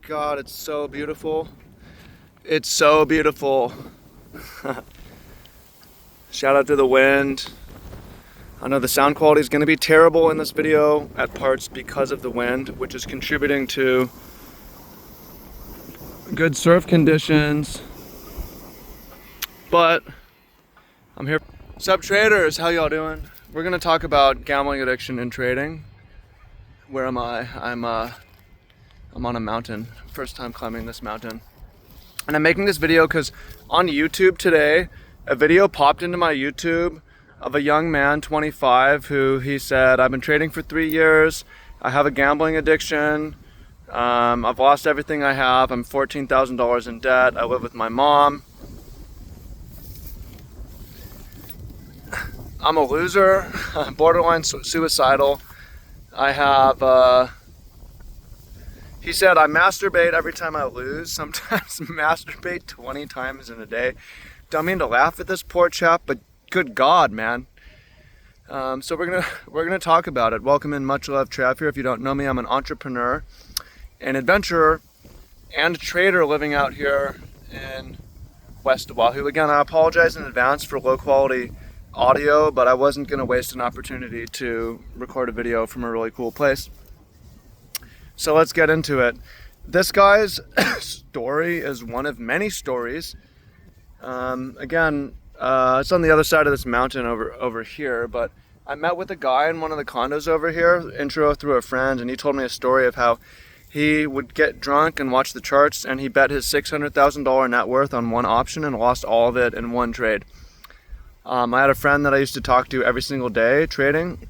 God, it's so beautiful. It's so beautiful. Shout out to the wind. I know the sound quality is going to be terrible in this video at parts because of the wind, which is contributing to good surf conditions. But I'm here. Sup traders, how y'all doing? We're going to talk about gambling addiction and trading. Where am I? I'm on a mountain. First time climbing this mountain. And I'm making this video because on YouTube today, a video popped into my YouTube of a young man, 25, who he said, I've been trading for 3 years. I have a gambling addiction. I've lost everything I have. I'm $14,000 in debt. I live with my mom. I'm a loser, borderline suicidal. I have, he said, I masturbate every time I lose, sometimes masturbate 20 times in a day. Don't mean to laugh at this poor chap, but good God, man. So we're gonna talk about it. Welcome in, much love, Trav here. If you don't know me, I'm an entrepreneur, an adventurer, and a trader living out here in West Oahu. Again, I apologize in advance for low quality audio, but I wasn't gonna waste an opportunity to record a video from a really cool place. So let's get into it. This guy's story is one of many stories. Again, it's on the other side of this mountain over here, but I met with a guy in one of the condos over here, intro through a friend, and he told me a story of how he would get drunk and watch the charts, and he bet his $600,000 net worth on one option and lost all of it in one trade. I had a friend that I used to talk to every single day trading,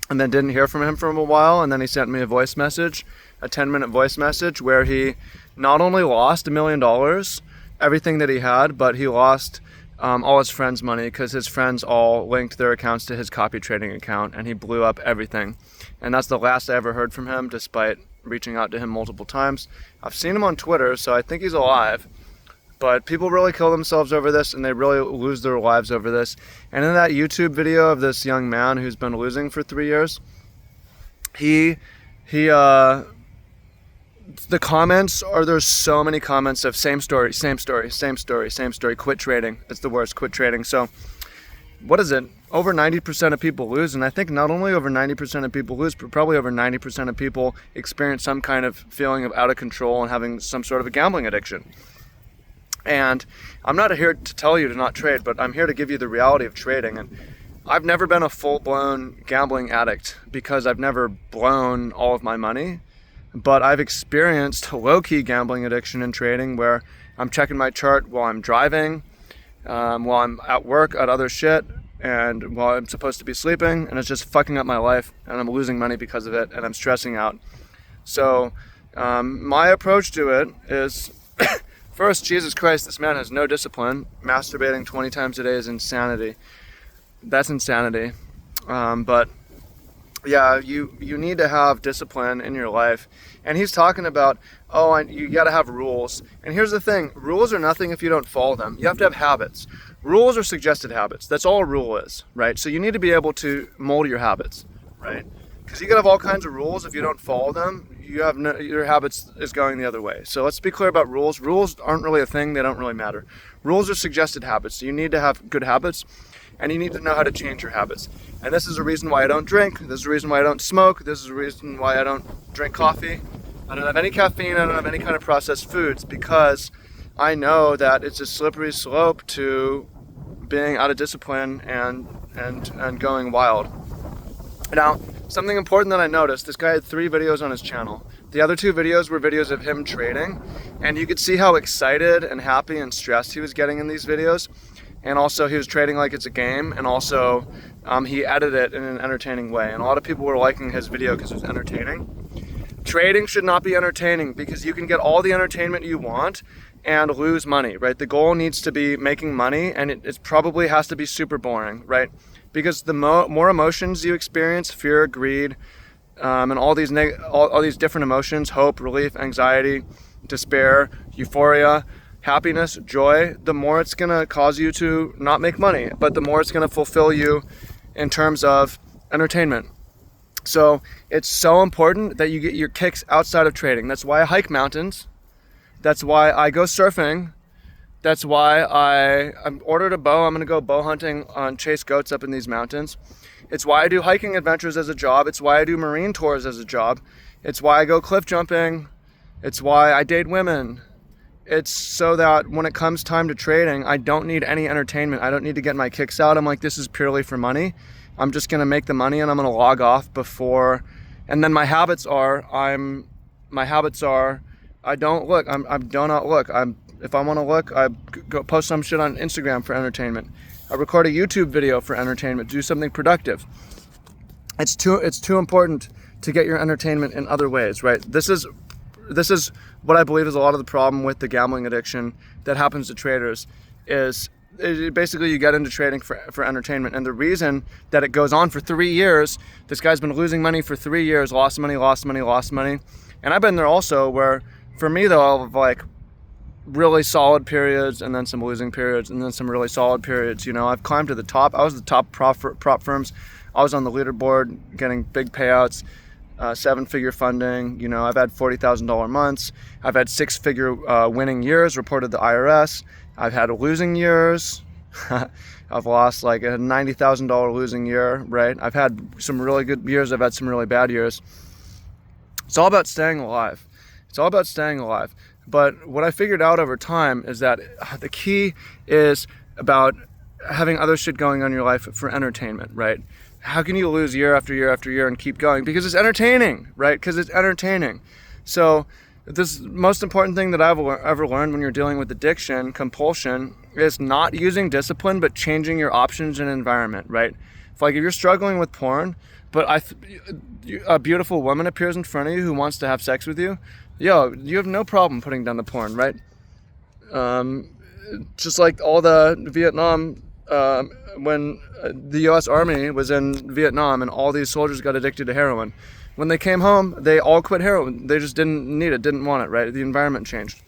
and then didn't hear from him for a while, and then he sent me a voice message, a 10-minute voice message, where he not only lost $1 million, everything that he had, but he lost all his friends' money because his friends all linked their accounts to his copy trading account, and he blew up everything. And that's the last I ever heard from him, despite reaching out to him multiple times. I've seen him on Twitter, so I think he's alive. But people really kill themselves over this, and they really lose their lives over this. And in that YouTube video of this young man who's been losing for 3 years, the comments there's so many comments of same story, quit trading. It's the worst, quit trading. So what is it? Over 90% of people lose, and I think not only over 90% of people lose, but probably over 90% of people experience some kind of feeling of out of control and having some sort of a gambling addiction. And I'm not here to tell you to not trade, but I'm here to give you the reality of trading. And I've never been a full-blown gambling addict because I've never blown all of my money, but I've experienced low-key gambling addiction in trading where I'm checking my chart while I'm driving, while I'm at work, at other shit, and while I'm supposed to be sleeping, and it's just fucking up my life, and I'm losing money because of it, and I'm stressing out. So my approach to it is first, Jesus Christ, this man has no discipline. Masturbating 20 times a day is insanity. That's insanity. But yeah, you need to have discipline in your life. And he's talking about, you got to have rules. And here's the thing. Rules are nothing if you don't follow them. You have to have habits. Rules are suggested habits. That's all a rule is, right? So you need to be able to mold your habits, right? Because you can have all kinds of rules. If you don't follow them, your habits is going the other way. So let's be clear about rules. Rules aren't really a thing. They don't really matter. Rules are suggested habits. So you need to have good habits, and you need to know how to change your habits. And this is the reason why I don't drink. This is the reason why I don't smoke. This is the reason why I don't drink coffee. I don't have any caffeine. I don't have any kind of processed foods, because I know that it's a slippery slope to being out of discipline and going wild. Now, something important that I noticed, this guy had 3 videos on his channel. The other 2 videos were videos of him trading, and you could see how excited and happy and stressed he was getting in these videos. And also he was trading like it's a game, and also he edited it in an entertaining way. And a lot of people were liking his video because it was entertaining. Trading should not be entertaining, because you can get all the entertainment you want and lose money, right? The goal needs to be making money, and it probably has to be super boring, right? Because the more emotions you experience, fear, greed, and all these different emotions, hope, relief, anxiety, despair, euphoria, happiness, joy, the more it's going to cause you to not make money, but the more it's going to fulfill you in terms of entertainment. So it's so important that you get your kicks outside of trading. That's why I hike mountains. That's why I go surfing. That's why I'm ordered a bow. I'm going to go bow hunting on chase goats up in these mountains. It's why I do hiking adventures as a job. It's why I do marine tours as a job. It's why I go cliff jumping. It's why I date women. It's so that when it comes time to trading, I don't need any entertainment. I don't need to get my kicks out. I'm like, this is purely for money. I'm just going to make the money and I'm going to log off before. And then my habits are, I don't look. I do not look. If I want to look, I go post some shit on Instagram for entertainment. I record a YouTube video for entertainment. Do something productive. It's too important to get your entertainment in other ways, right? This is what I believe is a lot of the problem with the gambling addiction that happens to traders is basically you get into trading for entertainment. And the reason that it goes on for 3 years, this guy's been losing money for 3 years, lost money. And I've been there also where, for me though, of like really solid periods and then some losing periods and then some really solid periods. You know, I've climbed to the top. I was the top prop firms. I was on the leaderboard getting big payouts. 7-figure funding. You know, I've had $40,000 months. I've had 6-figure winning years reported to the IRS. I've had losing years. I've lost like a $90,000 losing year, right? I've had some really good years. I've had some really bad years. It's all about staying alive. But what I figured out over time is that the key is about having other shit going on in your life for entertainment, right? How can you lose year after year after year and keep going? Because it's entertaining, right? Because it's entertaining. So this most important thing that I've ever learned when you're dealing with addiction, compulsion, is not using discipline, but changing your options and environment, right? If you're struggling with porn, but a beautiful woman appears in front of you who wants to have sex with you, you have no problem putting down the porn, right? Just like all the Vietnam, when the U.S. Army was in Vietnam and all these soldiers got addicted to heroin. When they came home, they all quit heroin. They just didn't need it, didn't want it, right? The environment changed.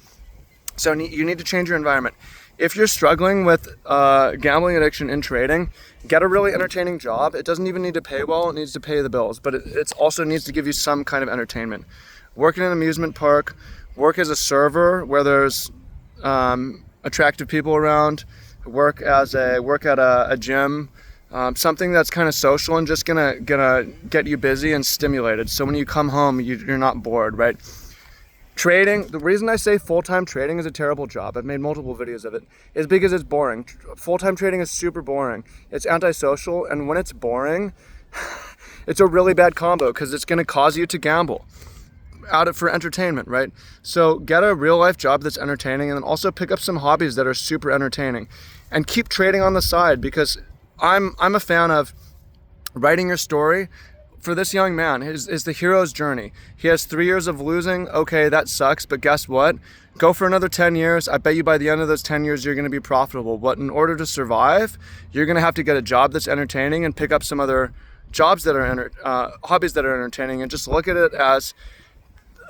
So you need to change your environment. If you're struggling with gambling addiction in trading, get a really entertaining job. It doesn't even need to pay well. It needs to pay the bills, but it also needs to give you some kind of entertainment. Work in an amusement park, work as a server where there's attractive people around, work at a gym, something that's kind of social and just gonna get you busy and stimulated. So when you come home, you're not bored, right? Trading, the reason I say full-time trading is a terrible job, I've made multiple videos of it, is because it's boring. Full-time trading is super boring. It's antisocial, and when it's boring, it's a really bad combo because it's gonna cause you to gamble out for entertainment, right? So get a real life job that's entertaining, and then also pick up some hobbies that are super entertaining, and keep trading on the side, because I'm a fan of writing your story. For this young man, is the hero's journey. He has 3 years of losing. Okay, that sucks, but guess what? Go for another 10 years. I bet you by the end of those 10 years, you're gonna be profitable. But in order to survive, you're gonna have to get a job that's entertaining and pick up some other jobs that are hobbies that are entertaining, and just look at it as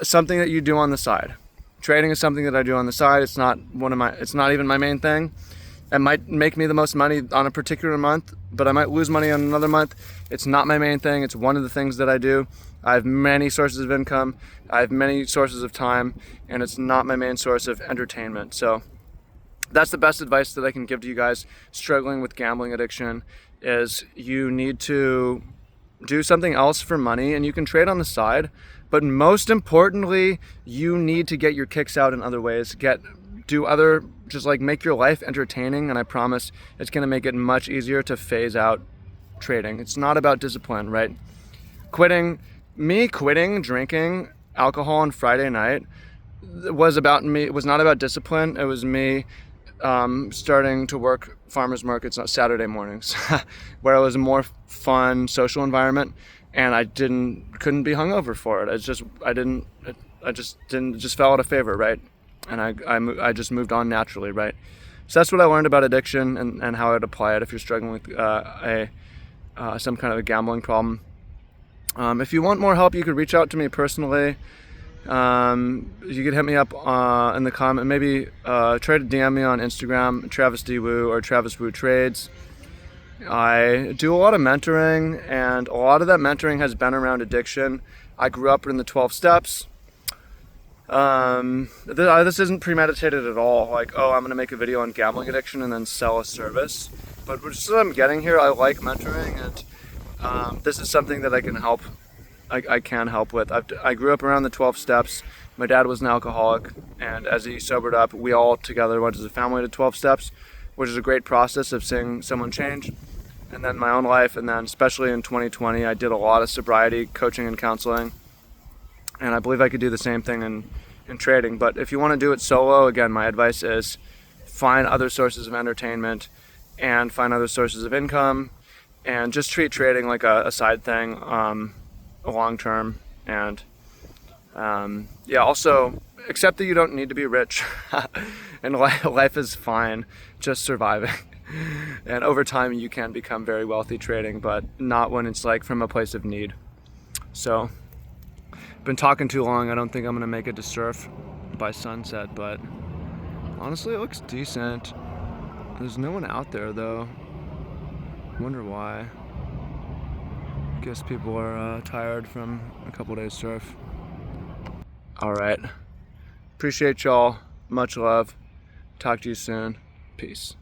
something that you do on the side. Trading is something that I do on the side. It's not even my main thing. It might make me the most money on a particular month, but I might lose money on another month. It's not my main thing. It's one of the things that I do. I have many sources of income. I have many sources of time, and it's not my main source of entertainment. So that's the best advice that I can give to you guys struggling with gambling addiction, is you need to do something else for money, and you can trade on the side. But most importantly, you need to get your kicks out in other ways. Just make your life entertaining, and I promise it's going to make it much easier to phase out trading. It's not about discipline, right? Quitting drinking alcohol on Friday night was about me. It was not about discipline. It was me starting to work farmers markets on Saturday mornings where it was a more fun social environment, and I couldn't be hungover for it. It just fell out of favor, right? And I just moved on naturally, right? So that's what I learned about addiction and how I'd apply it if you're struggling with some kind of a gambling problem. If you want more help, you could reach out to me personally. You could hit me up in the comment. Maybe try to DM me on Instagram, Travis D. Wu or Travis Wu Trades. I do a lot of mentoring, and a lot of that mentoring has been around addiction. I grew up in the 12 steps. This isn't premeditated at all. Like, oh, I'm gonna make a video on gambling addiction and then sell a service. But just what I'm getting here, I like mentoring, and this is something that I can help. I can help with. I grew up around the 12 steps. My dad was an alcoholic, and as he sobered up, we all together went as a family to 12 steps, which is a great process of seeing someone change. And then my own life, and then especially in 2020, I did a lot of sobriety coaching and counseling. And I believe I could do the same thing in trading. But if you want to do it solo, again, my advice is find other sources of entertainment and find other sources of income, and just treat trading like a side thing, long term. And yeah, also accept that you don't need to be rich and life is fine, just surviving. And over time you can become very wealthy trading, but not when it's like from a place of need. So been talking too long. I don't think I'm gonna make it to surf by sunset, but honestly it looks decent. There's no one out there though. Wonder why. Guess people are tired from a couple days surf. All right, appreciate y'all, much love, talk to you soon, peace.